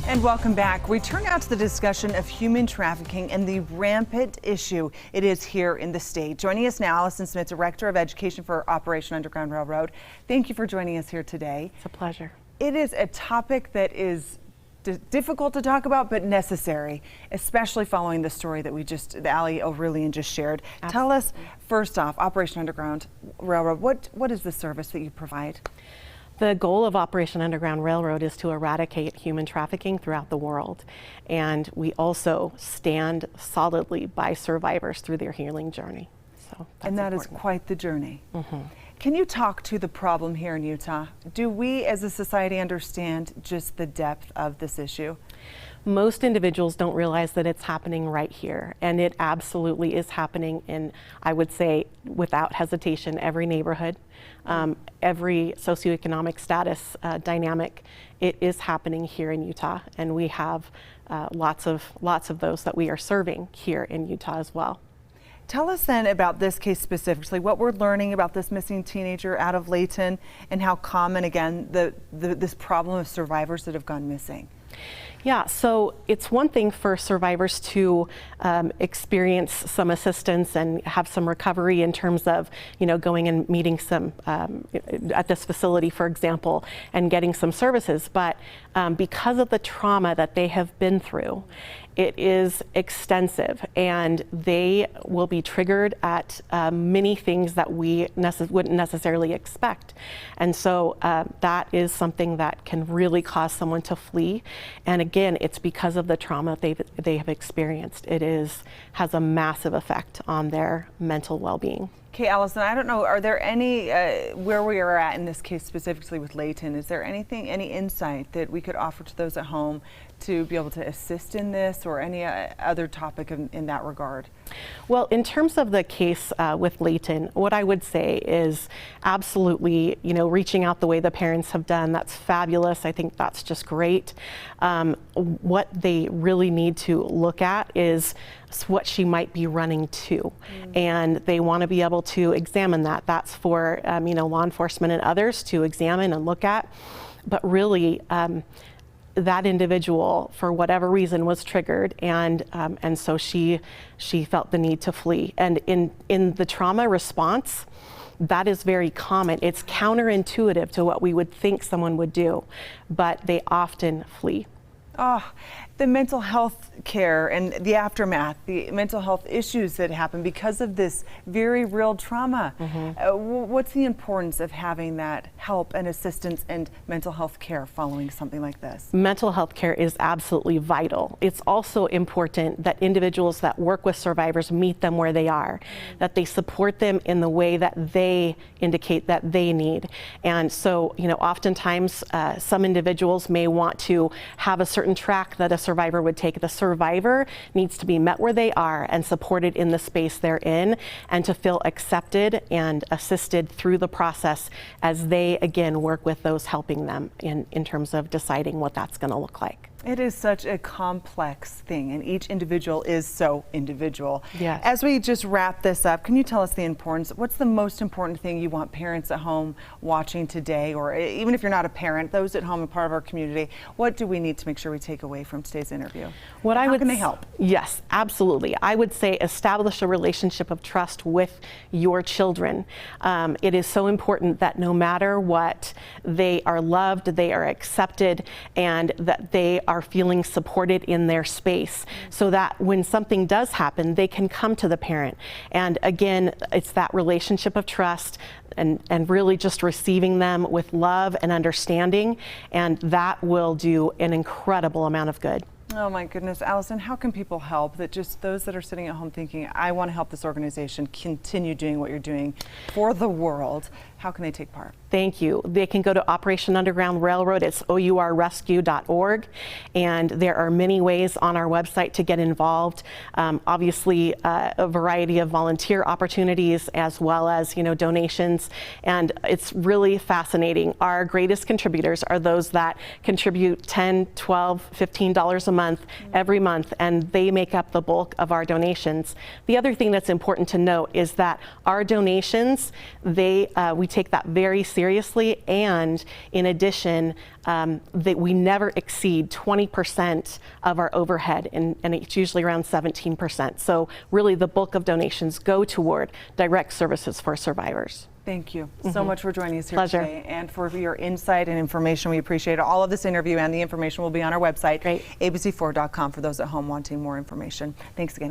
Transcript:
And welcome back. We turn now to the discussion of human trafficking and the rampant issue it is here in the state. Joining us now, Allison Smith, Director of Education for Operation Underground Railroad. Thank you for joining us here today. It's a pleasure. It is a topic that is difficult to talk about, but necessary, especially following the story that Ali O'Reilly just shared. Absolutely. Tell us, first off, Operation Underground Railroad, what is the service that you provide? The goal of Operation Underground Railroad is to eradicate human trafficking throughout the world. And we also stand solidly by survivors through their healing journey. So and that important. is quite the journey. Mm-hmm. Can you talk to the problem here in Utah? Do we as a society understand just the depth of this issue? Most individuals don't realize that it's happening right here, and it absolutely is happening in, I would say, without hesitation, every neighborhood, every socioeconomic status dynamic. It is happening here in Utah, and we have lots of those that we are serving here in Utah as well. Tell us then about this case specifically, what we're learning about this missing teenager out of Layton, and how common, again, this problem of survivors that have gone missing. Yeah, so it's one thing for survivors to experience some assistance and have some recovery in terms of, going and meeting some at this facility, for example, and getting some services. But because of the trauma that they have been through, it is extensive, and they will be triggered at many things that we wouldn't necessarily expect. And so that is something that can really cause someone to flee. And again, it's because of the trauma they have experienced. It has a massive effect on their mental well-being. Okay, Allison, I don't know, are there any, where we are at in this case specifically with Layton, is there any insight that we could offer to those at home to be able to assist in this, or any other topic in that regard? Well, in terms of the case with Layton, what I would say is absolutely, reaching out the way the parents have done, that's fabulous. I think that's just great. What they really need to look at is what she might be running to. And they want to be able to examine that. That's for, law enforcement and others to examine and look at. But really, that individual, for whatever reason, was triggered, and so she felt the need to flee. And in the trauma response, that is very common. It's counterintuitive to what we would think someone would do, but they often flee. Oh, the mental health care and the aftermath, the mental health issues that happen because of this very real trauma. What's the importance of having that help and assistance and mental health care following something like this? Mental health care is absolutely vital. It's also important that individuals that work with survivors meet them where they are, that they support them in the way that they indicate that they need. And so, oftentimes some individuals may want to have a certain track that a survivor would take. The survivor needs to be met where they are and supported in the space they're in, and to feel accepted and assisted through the process as they, again, work with those helping them in terms of deciding what that's going to look like. It is such a complex thing, and each individual is so individual. Yes. As we just wrap this up, can you tell us the importance? What's the most important thing you want parents at home watching today, or even if you're not a parent, those at home and part of our community, what do we need to make sure we take away from today's interview? How can they help? Yes, absolutely. I would say establish a relationship of trust with your children. It is so important that no matter what, they are loved, they are accepted, and that they are feeling supported in their space, so that when something does happen, they can come to the parent. And again, it's that relationship of trust and really just receiving them with love and understanding, and that will do an incredible amount of good. Oh my goodness, Allison, how can people help? That just those that are sitting at home thinking, I want to help this organization continue doing what you're doing for the world. How can they take part? Thank you. They can go to Operation Underground Railroad. It's OURrescue.org. And there are many ways on our website to get involved. Obviously, a variety of volunteer opportunities as well as, donations. And it's really fascinating. Our greatest contributors are those that contribute $10, $12, $15 a month. month, every month, and they make up the bulk of our donations. The other thing that's important to note is that our donations, we take that very seriously, and in addition, that we never exceed 20% of our overhead, and it's usually around 17%. So really the bulk of donations go toward direct services for survivors. Thank you so much for joining us here Pleasure. today and for your insight and information. We appreciate it. All of this interview and the information will be on our website, Great. abc4.com, for those at home wanting more information. Thanks again.